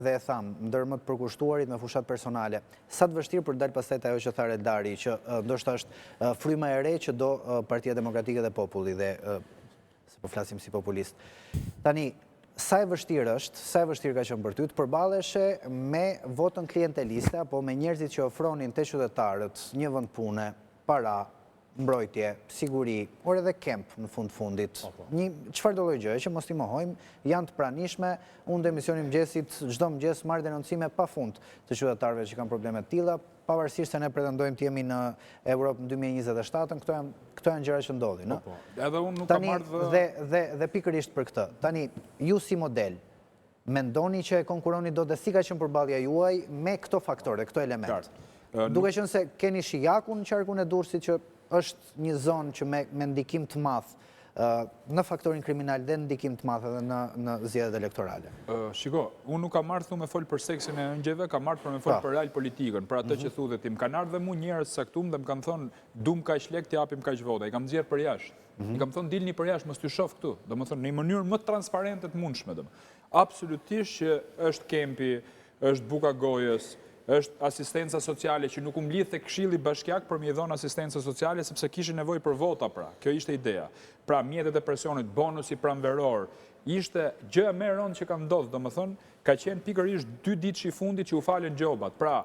dhe e tham, ndër më të përkushtuarit me fushat personale, sa të vështirë për dalë pastaj ajo që tha Redari, që ndoshta është fryma e re që do Partia Demokratike dhe Populli, dhe se po flasim si populist. Tani, sa e vështirë ka qenë për ty të përballeshe me votën klienteliste apo me njerëzit që ofronin te qytetarët një vend pune, para, mbrojtje, siguri, por edhe kemp në fundit. Çfarë do lloj gjëje që mos t'i mohojmë, janë të pranishme. Unë në emisionin mëngjesit çdo mëngjes marr denoncime pafund të qytetarëve që kanë probleme të tilla, pavarësisht se ne pretendojmë të jemi në Europë në 2027, këto janë gjëra që ndodhin, ëh. Edhe unë nuk kam marrë dhe pikërisht për këtë. Tani, ju si model, mendoni që e konkuroni dot dhe si ka qenë përballja juaj me këto faktore, këto element? Duke qenë se keni Shijakun në qarkun e Durrësit që është një zonë që me ndikim të madh në faktorin kriminal dhe ndikim të madh edhe në zgjedhjet elektorale. Shiko, unë nuk kam marrë thu me fol për seksin e ëngjëve, kam marrë për me fol për real politikën, për atë që thu dhe tim. Kanë ardhur dhe mu njerëz saktum dhe më kanë thonë, dum kaq lek t'japim kaq vota. I kam nxjerr për jashtë. I kam thonë dilni për jashtë, mos t'ju shoh këtu. Domethënë në një mënyrë më transparente të mundshme. Absolutisht që është kempi, është buka gojës, është asistenca sociale që nuk mblidh te Këshilli Bashkiak për mi dhënë asistencë sociale sepse kishin nevojë për vota pra. Kjo ishte ideja. Pra mjetet e presionit, bonusi pranveror, ishte gjë më e rëndë që ka ndodhur, domethënë, ka qenë pikërisht 2 ditë i fundit që u falën gjobat. Pra,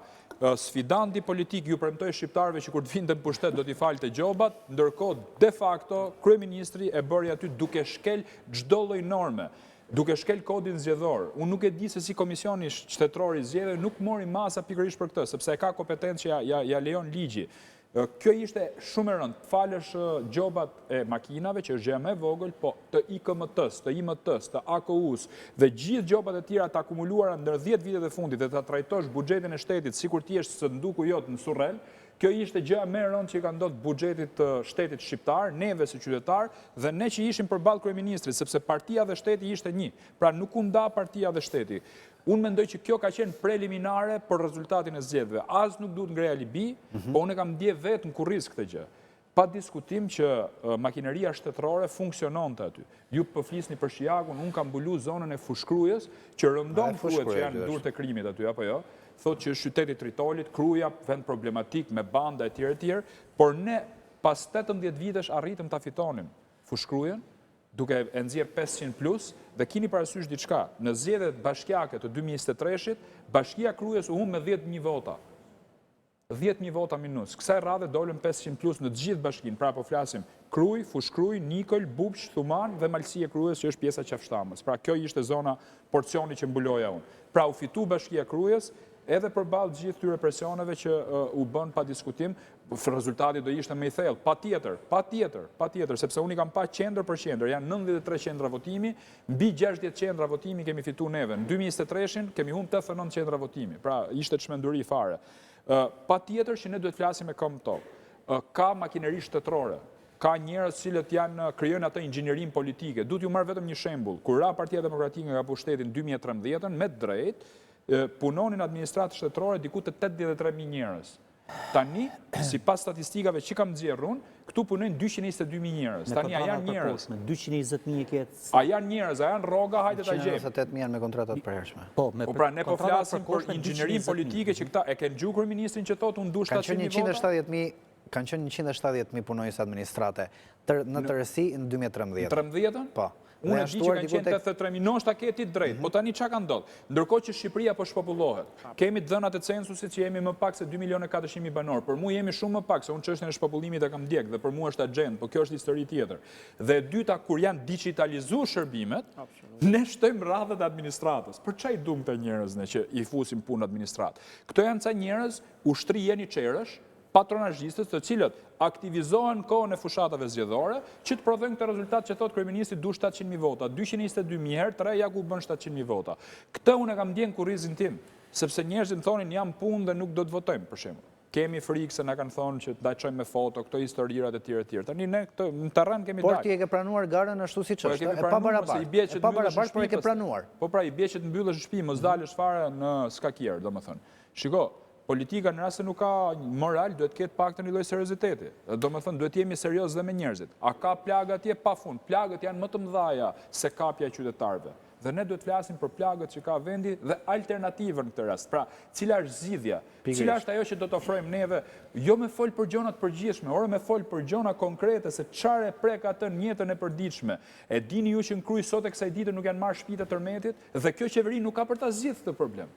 sfidanti politik ju premtoi shqiptarëve që kur të vinte në pushtet do t'i falte gjobat, ndërkohë de facto kryeministri e bëri aty duke shkel çdo lloj norme, duke shkel kodin zgjedhor. Unë nuk e di se si komisioni shtetëror i zgjedhjeve nuk mori masa pikërisht për këtë, sepse e ka kompetencë që ja lejon ligji. Kjo ishte shumë e rëndë. Falësh gjobat e makinave, që është gjë më e vogël, po të IKMT-s, të IMT-s, të AKU-s dhe gjithë gjobat e tjera të akumuluara ndër 10 vitet e fundit dhe ta trajtosh buxhetin e shtetit sikur ti je së nduku jot në Surrel. Kjo ishte gjëja më e rëndë që ka ndodhur buxhetit të shtetit shqiptar, neve si qytetar dhe ne që ishim përballë kryeministrit, sepse partia dhe shteti ishte një. Pra nuk u nda partia dhe shteti. Unë mendoj që kjo ka qenë preliminare për rezultatin e zgjedhjeve. As nuk duhet ngrej alibi, po unë kam ndje vetë në kurriz këtë gjë. Pa diskutim që makineria shtetërore funksiononte aty. Ju po flisni për Shijakun, unë kam mbulu zonën e Fushkrujës, që rëndon thuhet që janë durrët e krimit aty apo jo. Thot që është qyteti Tritolit, Kruja, vend problematik me banda e tjerë, por ne pas 18 vitesh arritëm ta fitonim Fushkrujen, duke e nxjerr 500+, dhe kini parasysh diçka. Në zgjedhjet bashkiake të 2023-shit, Bashkia Krujës u humb me 10.000 vota. 10.000 vota minus. Kësaj radhe dolën 500+ në të gjithë bashkinë. Pra po flasim Kruj, Fushkruj, Nikël, Bubsh, Thuman dhe Malësia Krujës që është pjesa e qafshtamës. Pra kjo ishte zona porcioni që mbuloja unë. Pra u fitu Bashkia Krujës, edhe përballë gjithë këtyre presioneve që u bën pa diskutim, rezultati do ishte më i thellë. Patjetër, sepse unë i kam pa qendër për qendër, janë 93 qendra votimi, mbi 60 qendra votimi kemi fituar neve. Në 2023-shin kemi humbur 89 qendra votimi. Pra ishte çmenduri fare. Patjetër që ne duhet flasim me këmbë tokë. Ka makineri shtetërore, ka njerëz cilët krijojnë atë inxhinierim politike. Duhet ju marr vetëm një shembull. Kur ra Partia Demokratike nga pushteti në 2013, me drejt punonin administratë shtetërore diku të 83.000 njerëz. Tani, sipas statistikave që kam nxjerrë unë, këtu punojnë 222.000 njerëz. Tani a janë njerëz? 220.000 e ketë. A janë njerëz, a janë rroga, hajde ta gjejmë. 198.000 janë me kontratat të përhershme. Po, pra ne po flasim për inxhinierim politike që këta e kanë gjuar kryeministrin që thotë unë du 700.000 vota. Kanë qenë 170.000 punonjës administrate në tërësi në 2013. 13-ën? Po. Unë e di që kanë qenë 83.000, ndoshta ke ti drejt, po tani çka ka ndodhur? Ndërkohë që Shqipëria po shpopullohet. Kemi dhënat e censusit që jemi më pak se 2.400.000 banor. Për mua jemi shumë më pak, se unë çështjen e shpopullimit e kam ndjek dhe për mua është agjend, po kjo është histori tjetër. Dhe e dyta, kur janë digitalizuar shërbimet, ne shtojmë radhët e administratës. Për çaj duam këta njerëz ne që i fusim punë administratë? Këto janë ca njerëz ushtri jeni çerësh, patronazhistët, të cilët aktivizohen kohën e fushatave zgjedhore, që të prodhojnë këtë rezultat që thotë kryeministri du 700.000 vota, 222.000 herë, 3 ja ku bën 700.000 vota. Këtë unë e kam ndjen kurrizin tim, sepse njerëzit më thonin jam punë dhe nuk do të votojmë, për shembull. Kemi frikë se na kanë thonë që ta çojmë me foto, këto historirat e tjera. Tani ne këtë në terren kemi dalë. Por ti e ke pranuar garën ashtu siç është, e pa barabartë, por e ke pranuar. Po pra i bie që të mbyllesh shtëpi, mos dalësh fare në skakier, domethënë. Shiko, politika në rast se nuk ka moral, duhet ketë paktën një lloj serioziteti. Domethënë duhet jemi serioz dhe me njerëzit. A ka plagë atje? Pafund. Plagët janë më të mëdha se kapja e qytetarëve. dhe ne duhet flasim për plagët që ka vendi dhe alternativën në këtë rast. Pra, cila është zgjidhja? Cila është ajo që do të ofrojmë neve, jo me fol për gjona të përgjithshme, por me fol për gjona konkrete se çfarë prek atë në jetën e përditshme. E dini ju që në Krujë sot e kësaj dite nuk janë marrë shtëpitë të tërmetit dhe kjo qeveri nuk ka për ta zgjidhur këtë problem.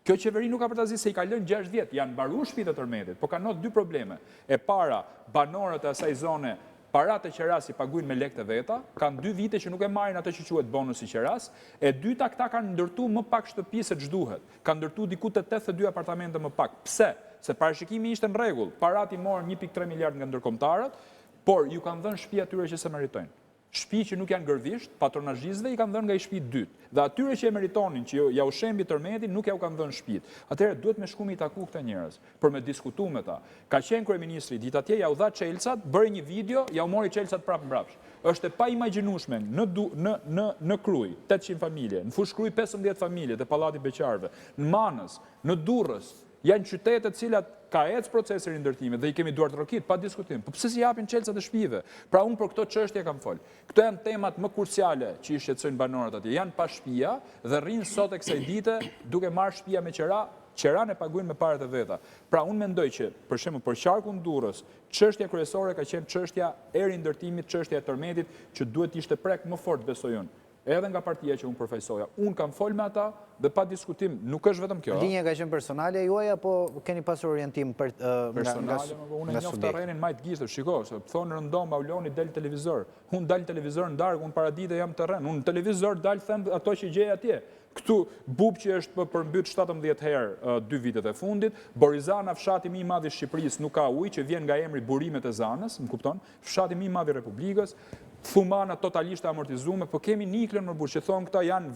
Kjo qeveri nuk ka për ta zgjidhur se i ka lënë 6 vjet, janë mbaruar shtëpitë të tërmetit, por kanë dy probleme. E para, banorët e asaj zone paratë e qeras i paguajnë me lekë të veta, kanë 2 vite që nuk e marrin atë që quhet bonus i qeras, e dyta këta kanë ndërtuar më pak shtëpi se ç'duhet. Kanë ndërtuar diku te 82 apartamente më pak. Pse? Se parashikimi ishte në rregull. Paratë i morën 1.3 miliard nga ndërkombëtarët, por ju kanë dhënë shtëpi atyre që se meritojnë. Shtëpi që nuk janë gërvisht, patronazhistëve i kanë dhënë nga i shtëpi dytë. Dhe atyre që e meritonin, që ja u shembi tërmetin, nuk ja u kanë dhënë shtëpitë. Atëherë duhet me shku mi taku këta njerëz për me diskutu me ta. Ka qenë kryeministri ditë atje, ja u dha çelçat, bëri një video, ja u mori çelçat prapë mbrapsht. Është e paimagjinueshme në Krujë, 800 familje, në Fushkruj 15 familje te Pallati i Beqarëve, në Manës, në Durrës, janë qytete të cilat ka ecë procesi i rindërtimit dhe i kemi duart rrokit pa diskutim. Po pse si japin çelçat e shtëpive? Pra unë për këto çështje kam fol. Këto janë temat më kruciale që i shqetësojnë banorët atje. Janë pa shtëpia dhe rrinë sot e kësaj dite duke marrë shtëpia me qeran e paguajnë me parat e veta. Pra unë mendoj që për shembull për qarkun Durrës, çështja kryesore ka qenë çështja e rindërtimit, çështja e tërmetit që duhet ishte prek më fort besoj unë. Edhe nga partia që unë përfaqësoja. Unë kam fol me ata dhe pa diskutim, nuk është vetëm kjo. Linja ka qenë personale juaj apo keni pasur orientim personale? Unë e njoh terrenin më të gishtë. Shiko, se thonë rëndom Auloni del televizor. Unë dal televizor në darkë, unë paradite jam terren. Unë në televizor dal them ato që gjej atje. Këtu Bub që është përmbyt 17 herë 2 vitet e fundit, Borizana, fshati më i madh i Shqipërisë, nuk ka ujë, që vjen nga emri Burimet e Zanës, më kupton? Fshati më i madh i Republikës, Thumana totalisht amortizume, po kemi Niklën më burë, që thonë këta janë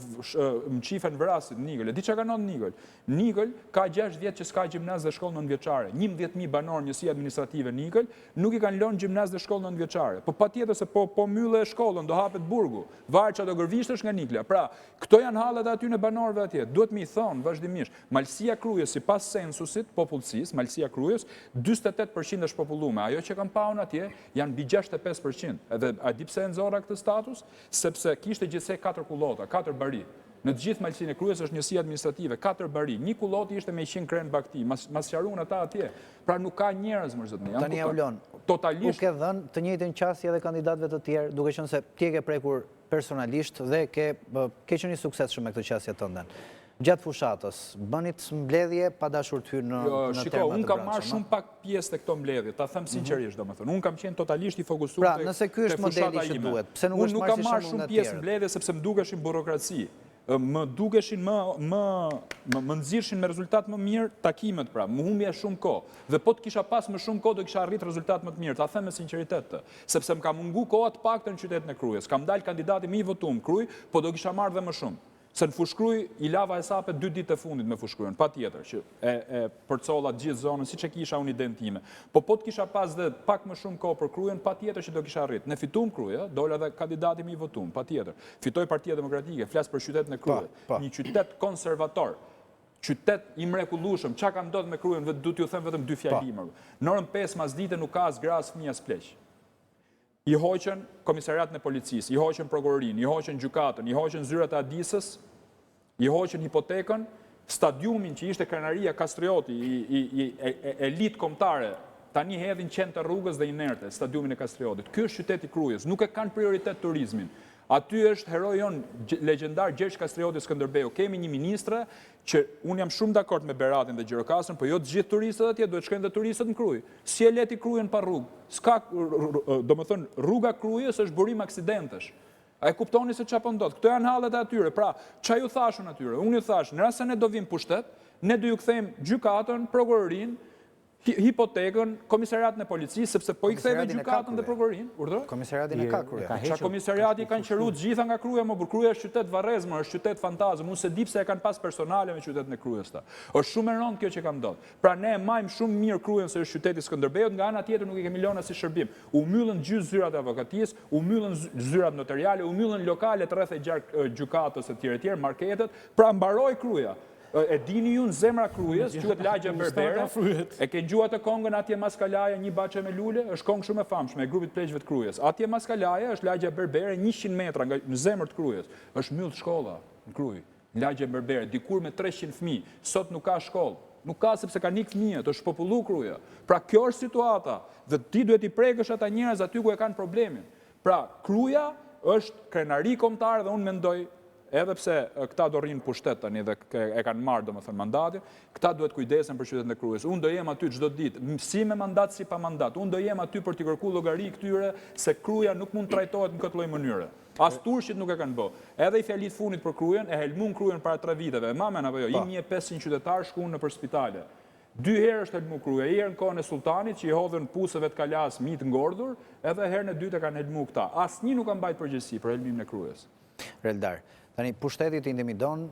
më qifen vrasit Nikël. E di që ka nëtë Nikël? Nikël ka 6 vjetë që s'ka gjimnaz dhe shkollë nënvjeçare. 11.000 banor njësi administrative Nikël nuk i kanë lënë gjimnaz dhe shkollë nënvjeçare. Po pa tjetër se po mylle e shkollën, do hapet burgu, varë që do gërvishtësh nga Nikla. Pra, këto janë halët aty në banorëve atje. Duhet mi thonë, vazhdimisht, Malësia Krujës, si pas censusit popullësis, Malësia Krujës, 48% është popullume. Ajo që kanë paun atje, janë mbi 65%. Edhe a di pse e nxorra këtë status? Sepse kishte gjithsej 4 kullota, 4 bari. Në të gjithë Malësinë e Krujës është njësi administrative, 4 bari. Një kulloti ishte me 100 kren bakti, mas qarun ata atje. Pra nuk ka njerëz më zotni. Tani Aulon, totalisht u ke dhënë të njëjtën qasje edhe kandidatëve të tjerë, duke qenë se ti ke prekur personalisht dhe ke qenë i suksesshëm me këtë qasje tënde. Gjatë fushatës, bënit mbledhje pa dashur të hyrë në terma të brendshme. Shiko, unë kam marrë shumë pak pjesë të këto mbledhje, ta them sinqerisht domethënë. Unë kam qenë totalisht i fokusuar te nëse ky është modeli që duhet, pse nuk është marrë shumë shumë pjesë mbledhje sepse më dukeshin burokraci. Më dukeshin më nxirrshin me rezultat më mirë takimet, pra, më humbja shumë kohë. Dhe po të kisha pas më shumë kohë do kisha arrit rezultat më të mirë, ta them me sinqeritet, sepse më ka mungu koha të paktën në qytetin e Krujës. Kam dalë kandidati më i votuar në Krujë, po do kisha marrë dhe më shumë. Se në Fushkruj i lava e sape 2 ditë e fundit me Fushkrujën, pa tjetër, që e përcolla gjithë zonën, si që kisha unë identime. Po të kisha pas dhe pak më shumë kohë për Krujën, pa tjetër që do kisha rritë. Ne fitum Krujë, dole dhe kandidati mi votum, pa tjetër. Fitoj Partia Demokratike, flasë për qytetin e Krujët. Një qytet konservator, qytet i mrekullueshëm, çka ka ndodhur me Krujën, du t'ju them vetëm 2 fjalimë. Në orën 5 mas dite nuk ka as gra as fëmijë as pleq. I hoqën komisariatin e policisë, i hoqën prokurorinë, i hoqën gjykatën, i hoqën zyrat e Adisës, i hoqën hipotekën, stadiumin që ishte krenaria Kastrioti, i elit kombëtare, tani hedhin qenë të rrugës dhe inerte, stadiumin e Kastriotit. Ky është qyteti Krujës, nuk e kanë prioritet turizmin. Aty është heroi jon legjendar Gjergj Kastrioti Skënderbeu. Kemi një ministre që unë jam shumë dakord me Beratin dhe Gjirokastrin, po jo të gjithë turistët atje duhet shkojnë dhe turistët në Krujë. Si e leti Krujën pa rrugë? S'ka, domethënë, rruga Krujës është burim aksidentesh. A e kuptoni se çfarë po ndodh? Këto janë hallet e atyre. Pra, ç'a ju thashun atyre? Unë ju thash, në rast se ne do vim pushtet, ne do ju kthejmë gjykatën, prokurorinë, hipotekën, komisariatin e policisë, sepse po i ktheve gjykatën dhe prokurorinë. Urdhër? Komisariatin e ka Kruja. Qa komisariati kanë qeru gjitha nga Kruja, më Kruja është qytet varrezmër, është qytet fantazëm, unë se di pse e kanë pas personale me qytetin e Krujës ta. Është shumë e rëndë kjo që ka ndodhur. Pra ne e majmë shumë mirë Krujën se është qyteti Skënderbeut, nga ana tjetër nuk i kemi lënë si shërbim. U mbyllën gjithë zyrat e avokatisë, u mbyllën zyrat notariale, u mbyllën lokalet rreth e gjykatës etj, marketet, pra mbaroi Kruja. e dini ju në zemra Krujës, quhet lagja berbere, e ke gjuar të kongën atje Maskalaja, një baçe me lule, është kongë shumë e famshme e grupit pleqëve të Krujës. Atje Maskalaja është lagja berbere 100 metra në zemër të Krujës. Është mbyll shkolla në Krujë, lagja berbere, dikur me 300 fëmijë, sot nuk ka shkollë. Nuk ka sepse ka nik fëmijët, është popullu Kruja. Pra kjo është situata dhe ti duhet i prekësh ata njerëz aty ku e kanë problemin. Pra Kruja është krenari kombëtare dhe unë mendoj edhe pse këta do rrinë pushtet tani dhe e kanë marrë domethënë mandatin, këta duhet kujdesen për qytetin e Krujës. Unë do jem aty çdo ditë, si me mandat si pa mandat. Unë do jem aty për t'i kërkuar llogari këtyre se Kruja nuk mund trajtohet në këtë lloj mënyre. As turshit nuk e kanë bë. Edhe i fjalit funit për Krujën, e helmun Krujën para 3 viteve. Mamen apo jo, 1500 qytetarë shkuan nëpër spitale. 2 herë është helmu Kruja, një herë në kohën e sultanit që i hodhën pusëve të kalas mit ngordhur, edhe herën e dytë kanë helmu këta. Asnjë nuk ka mbajtur përgjegjësi për helmimin e Krujës. Reldar, tani pushteti të intimidon